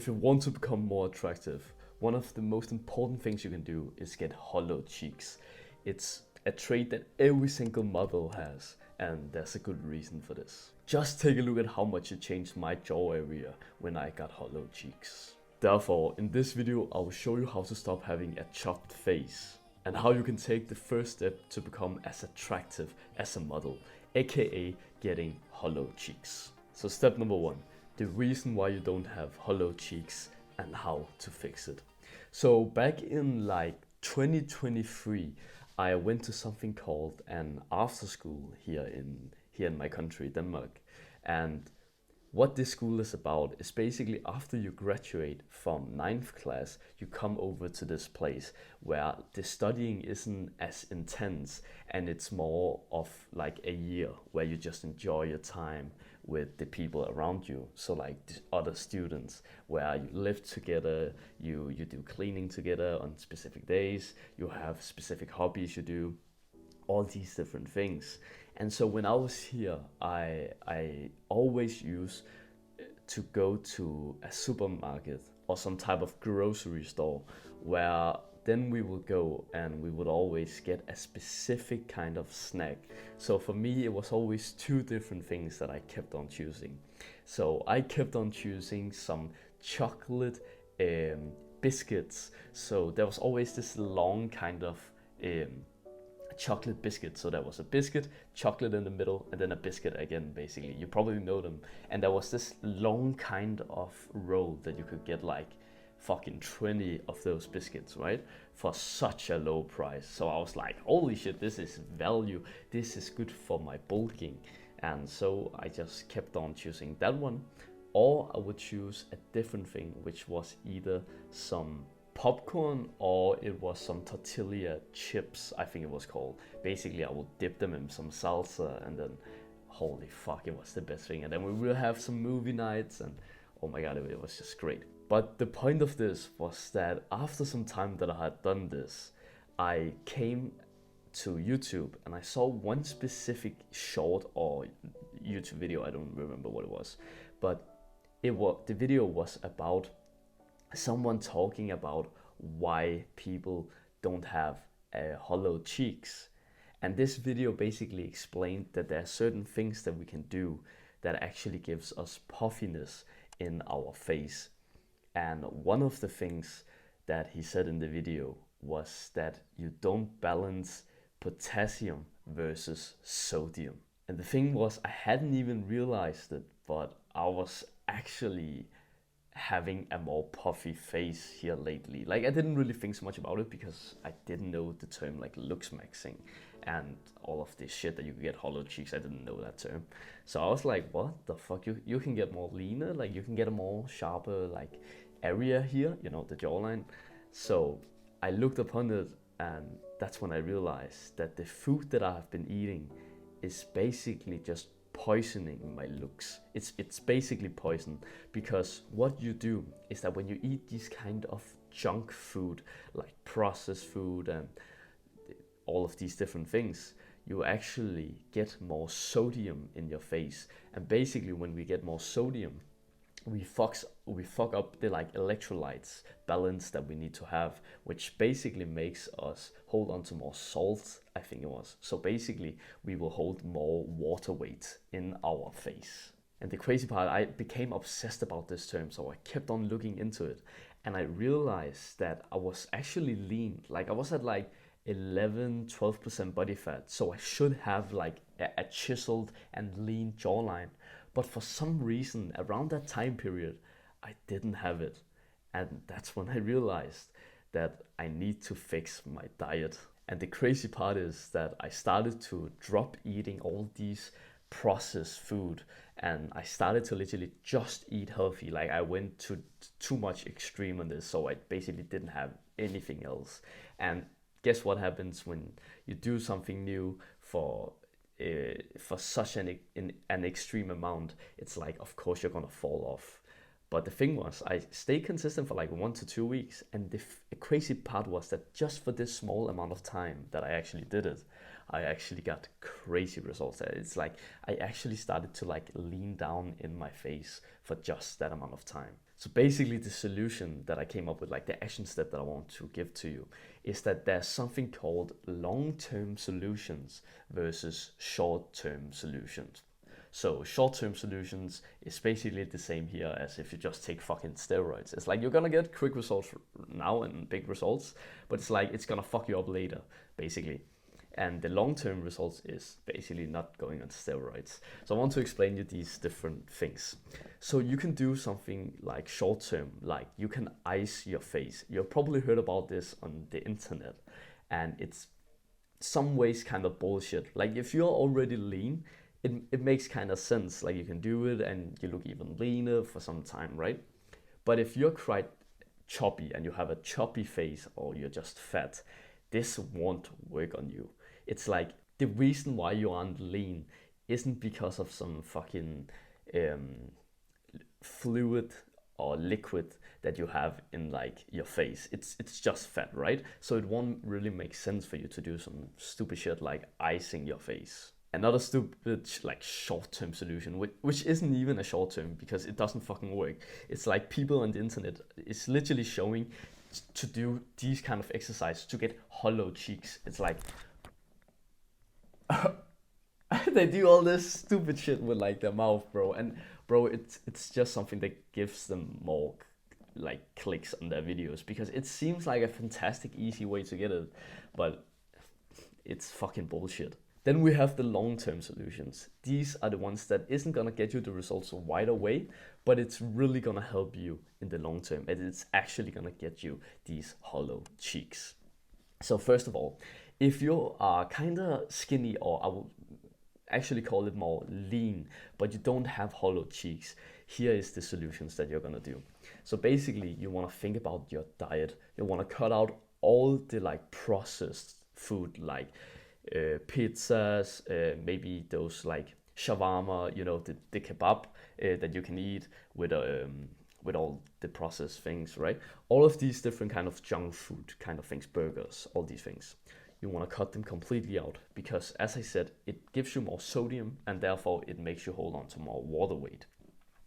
If you want to become more attractive, one of the most important things you can do is get hollow cheeks. It's a trait that every single model has, and there's a good reason for this. Just take a look at how much it changed my jaw area when I got hollow cheeks. Therefore, in this video, I will show you how to stop having a chopped face and how you can take the first step to become as attractive as a model, aka getting hollow cheeks. So step number one, the reason why you don't have hollow cheeks and how to fix it. So back in like 2023, I went to something called an after school here in my country, Denmark. And what this school is about is basically after you graduate from 9th class, you come over to this place where the studying isn't as intense and it's more of like a year where you just enjoy your time with the people around you. So like the other students, where you live together, you do cleaning together on specific days, you have specific hobbies you do, all these different things. And so when I was here, I always used to go to a supermarket or some type of grocery store, where then we would go and we would always get a specific kind of snack. So for me, it was always two different things that I kept on choosing. So I kept on choosing some chocolate biscuits. So there was always this long kind of chocolate biscuit. So there was a biscuit, chocolate in the middle, and then a biscuit again, basically. You probably know them. And there was this long kind of roll that you could get like fucking 20 of those biscuits, right? For such a low price. So I was like, holy shit, this is value. This is good for my bulking. And so I just kept on choosing that one. Or I would choose a different thing, which was either some popcorn or it was some tortilla chips, I think it was called. Basically, I would dip them in some salsa and then, holy fuck, it was the best thing. And then we will have some movie nights and oh my god, it was just great. But the point of this was that after some time that I had done this, I came to YouTube and I saw one specific short or YouTube video, I don't remember what it was, but the video was about someone talking about why people don't have hollow cheeks. And this video basically explained that there are certain things that we can do that actually gives us puffiness in our face. And one of the things that he said in the video was that you don't balance potassium versus sodium. And the thing was, I hadn't even realized it, but I was actually having a more puffy face here lately. Like, I didn't really think so much about it because I didn't know the term like looks maxing and all of this shit that you could get hollow cheeks. I didn't know that term. So I was like, what the fuck? You can get more leaner, like you can get a more sharper like area here, you know, the jawline. So I looked upon it and that's when I realized that the food that I have been eating is basically just poisoning my looks. It's basically poison, because what you do is that when you eat these kind of junk food, like processed food and all of these different things, you actually get more sodium in your face. And basically when we get more sodium, we fuck up the like electrolytes balance that we need to have, which basically makes us hold on to more salt, I think it was. So basically we will hold more water weight in our face. And the crazy part, I became obsessed about this term, so I kept on looking into it and I realized that I was actually lean. Like I was at like 11-12% body fat, so I should have like a chiseled and lean jawline. But for some reason, around that time period, I didn't have it. And that's when I realized that I need to fix my diet. And the crazy part is that I started to drop eating all these processed food and I started to literally just eat healthy. Like I went to too much extreme on this, so I basically didn't have anything else. And guess what happens when you do something new for such an extreme amount? It's like, of course you're gonna fall off. But the thing was, I stayed consistent for like 1 to 2 weeks, and the crazy part was that just for this small amount of time that I actually did it, I actually got crazy results. It's like I actually started to like lean down in my face for just that amount of time. So basically the solution that I came up with, like the action step that I want to give to you, is that there's something called long-term solutions versus short-term solutions. So short-term solutions is basically the same here as if you just take fucking steroids. It's like you're gonna get quick results now and big results, but it's like it's gonna fuck you up later, basically. And the long-term results is basically not going on steroids. So I want to explain you these different things. So you can do something like short-term, like you can ice your face. You've probably heard about this on the internet, and it's some ways kind of bullshit. Like if you're already lean, it makes kind of sense. Like you can do it and you look even leaner for some time, right? But if you're quite choppy and you have a choppy face or you're just fat, this won't work on you. It's like the reason why you aren't lean isn't because of some fucking um, fluid or liquid that you have in like your face. It's just fat, right? So it won't really make sense for you to do some stupid shit like icing your face. Another stupid like short-term solution, which isn't even a short-term because it doesn't fucking work. It's like people on the internet is literally showing to do these kind of exercises to get hollow cheeks. It's like they do all this stupid shit with like their mouth, bro. And bro, it's just something that gives them more like clicks on their videos because it seems like a fantastic easy way to get it, but it's fucking bullshit. Then we have the long-term solutions. These are the ones that isn't gonna get you the results right away, but it's really gonna help you in the long term, and it's actually gonna get you these hollow cheeks. So first of all, if you are kind of skinny, or I will actually call it more lean, but you don't have hollow cheeks, here is the solutions that you're gonna do. So basically, you wanna think about your diet. You wanna cut out all the like processed food, like pizzas, maybe those like shawarma, the kebab that you can eat with all the processed things, right? All of these different kind of junk food kind of things, burgers, all these things. You want to cut them completely out because, as I said, it gives you more sodium and therefore it makes you hold on to more water weight.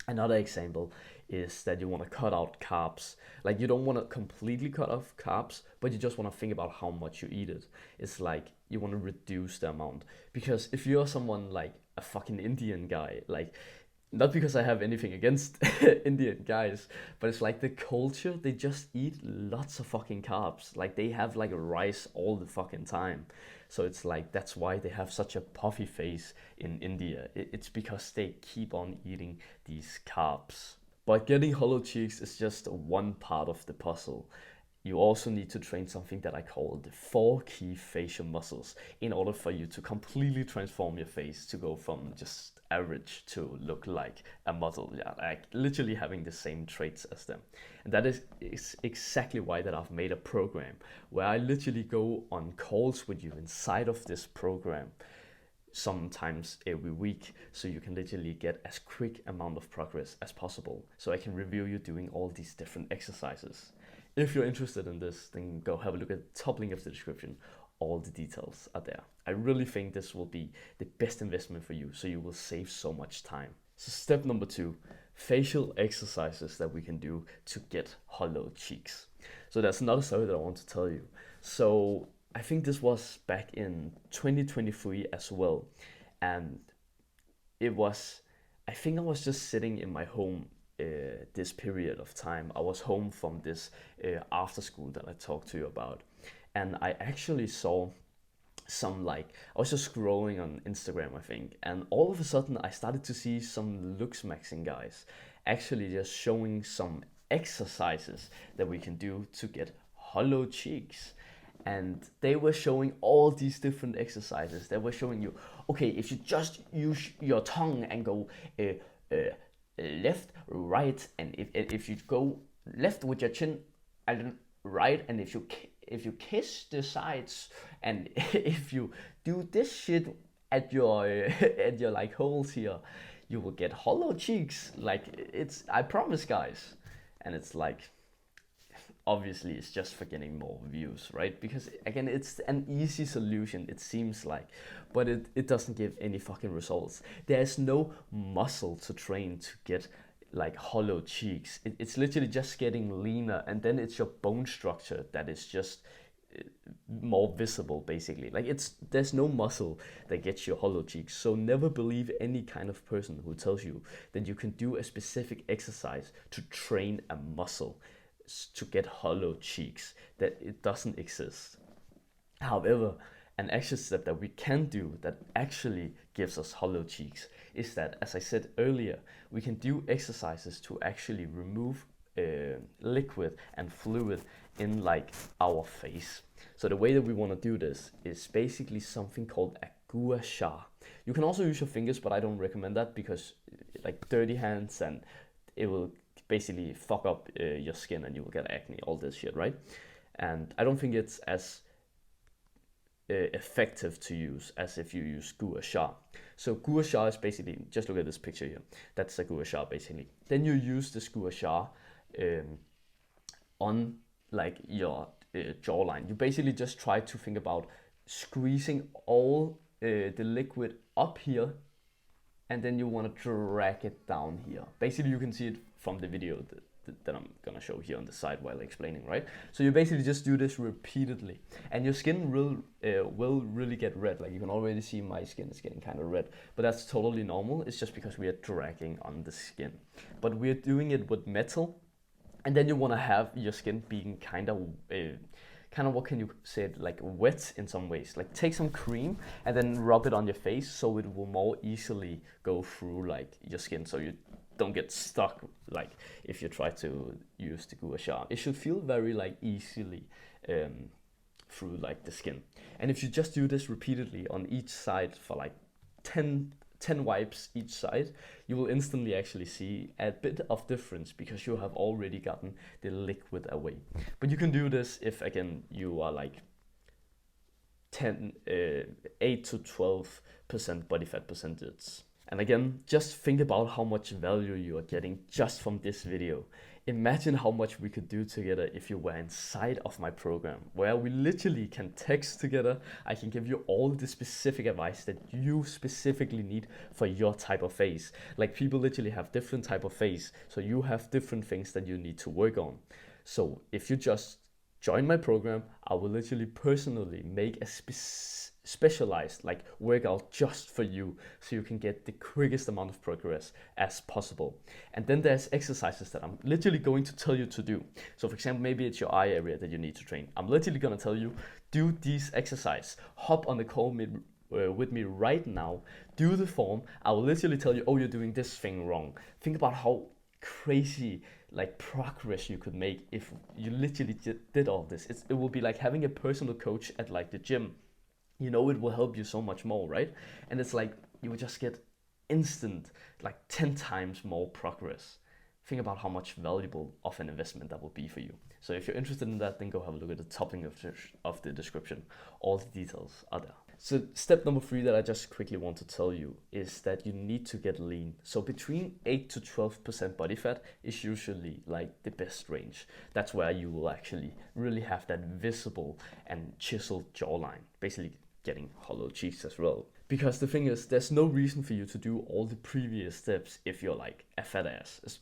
Another example is that you want to cut out carbs. Like you don't want to completely cut off carbs, but you just want to think about how much you eat it. It's like you want to reduce the amount. Because if you're someone like a fucking Indian guy, like not because I have anything against Indian guys, but it's like the culture, they just eat lots of fucking carbs. Like they have like rice all the fucking time. So it's like that's why they have such a puffy face in India. It's because they keep on eating these carbs. But getting hollow cheeks is just one part of the puzzle. You also need to train something that I call the four key facial muscles in order for you to completely transform your face to go from just average to look like a model. Yeah, like literally having the same traits as them. And that is exactly why that I've made a program where I literally go on calls with you inside of this program sometimes every week, so you can literally get as quick amount of progress as possible, so I can review you doing all these different exercises. If you're interested in this, then go have a look at the top link of the description. All the details are there. I really think this will be the best investment for you, so you will save so much time. So step number 2, facial exercises that we can do to get hollow cheeks. So that's another story that I want to tell you. So I think this was back in 2023 as well. And I think I was just sitting in my home this period of time. I was home from this after school that I talked to you about. And I actually saw some like, I was just scrolling on Instagram, I think. And all of a sudden I started to see some looks maxing guys actually just showing some exercises that we can do to get hollow cheeks. And they were showing all these different exercises. They were showing you, okay, if you just use your tongue and go left, right, and if you go left with your chin and right, and if you kiss the sides, and if you do this shit at your at your like holes here, you will get hollow cheeks. Like I promise, guys. And it's like, obviously it's just for getting more views, right? Because again, it's an easy solution, it seems like, but it doesn't give any fucking results. There's no muscle to train to get like hollow cheeks. It's literally just getting leaner, and then it's your bone structure that is just more visible, basically. Like, there's no muscle that gets you hollow cheeks. So never believe any kind of person who tells you that you can do a specific exercise to train a muscle to get hollow cheeks. That it doesn't exist. However, an action step that we can do that actually gives us hollow cheeks is that, as I said earlier, we can do exercises to actually remove liquid and fluid in like our face. So the way that we want to do this is basically something called a gua sha. You can also use your fingers, but I don't recommend that because like dirty hands, and it will basically fuck up your skin and you will get acne, all this shit, right? And I don't think it's as effective to use as if you use gua sha. So gua sha is basically, just look at this picture here, that's a gua sha basically. Then you use this gua sha on like your jawline. You basically just try to think about squeezing all the liquid up here, and then you want to drag it down here. Basically, you can see it from the video that I'm gonna show here on the side while explaining, right? So you basically just do this repeatedly, and your skin will really get red. Like, you can already see my skin is getting kind of red, but that's totally normal. It's just because we are dragging on the skin. But we're doing it with metal, and then you want to have your skin being kind of what can you say, like wet in some ways. Like, take some cream and then rub it on your face so it will more easily go through like your skin, so you don't get stuck like if you try to use the gua sha. It should feel very like easily through like the skin. And if you just do this repeatedly on each side for like 10 wipes each side, you will instantly actually see a bit of difference because you have already gotten the liquid away. But you can do this if, again, you are like 8 to 12% body fat percentage. And again, just think about how much value you are getting just from this video. Imagine how much we could do together if you were inside of my program, where we literally can text together. I can give you all the specific advice that you specifically need for your type of face. Like, people literally have different type of face, so you have different things that you need to work on. So if you just join my program, I will literally personally make a specialized like workout just for you, so you can get the quickest amount of progress as possible. And then there's exercises that I'm literally going to tell you to do. So for example, maybe it's your eye area that you need to train. I'm literally gonna tell you, do these exercises. Hop on the call with me right now, do the form. I will literally tell you, oh, you're doing this thing wrong. Think about how crazy like progress you could make if you literally did all this. It will be like having a personal coach at like the gym. You know, it will help you so much more, right? And it's like you will just get instant, like 10 times more progress. Think about how much valuable of an investment that will be for you. So if you're interested in that, then go have a look at the top link of the description. All the details are there. So step number 3 that I just quickly want to tell you is that you need to get lean. So between 8 to 12% body fat is usually like the best range. That's where you will actually really have that visible and chiseled jawline, basically getting hollow cheeks as well. Because the thing is, there's no reason for you to do all the previous steps if you're like a fat ass. It's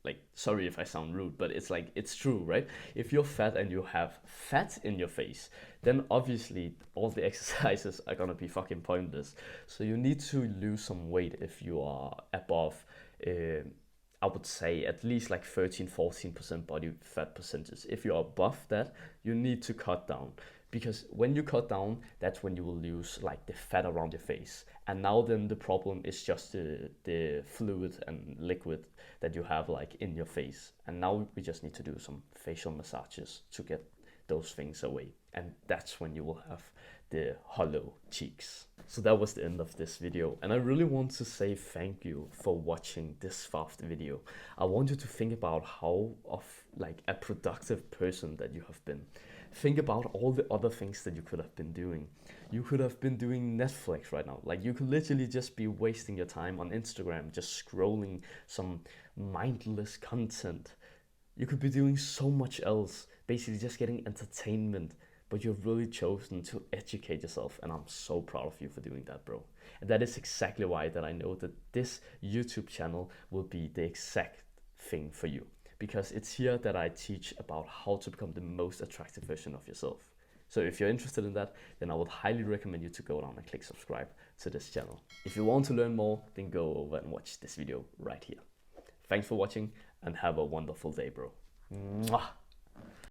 like, sorry if I sound rude, but it's like, it's true, right? If you're fat and you have fat in your face, then obviously all the exercises are gonna be fucking pointless. So you need to lose some weight if you are above, I would say at least like 13-14% body fat percentage. If you're above that, you need to cut down. Because when you cut down, that's when you will lose like the fat around your face. And now then the problem is just the fluid and liquid that you have like in your face. And now we just need to do some facial massages to get those things away. And that's when you will have the hollow cheeks. So that was the end of this video, and I really want to say thank you for watching this far of the video. I want you to think about how of like a productive person that you have been. Think about all the other things that you could have been doing. You could have been doing Netflix right now. Like, you could literally just be wasting your time on Instagram, just scrolling some mindless content. You could be doing so much else, basically just getting entertainment, but you've really chosen to educate yourself, and I'm so proud of you for doing that, bro. And that is exactly why that I know that this YouTube channel will be the exact thing for you, because it's here that I teach about how to become the most attractive version of yourself. So if you're interested in that, then I would highly recommend you to go down and click subscribe to this channel. If you want to learn more, then go over and watch this video right here. Thanks for watching and have a wonderful day, bro. Mwah!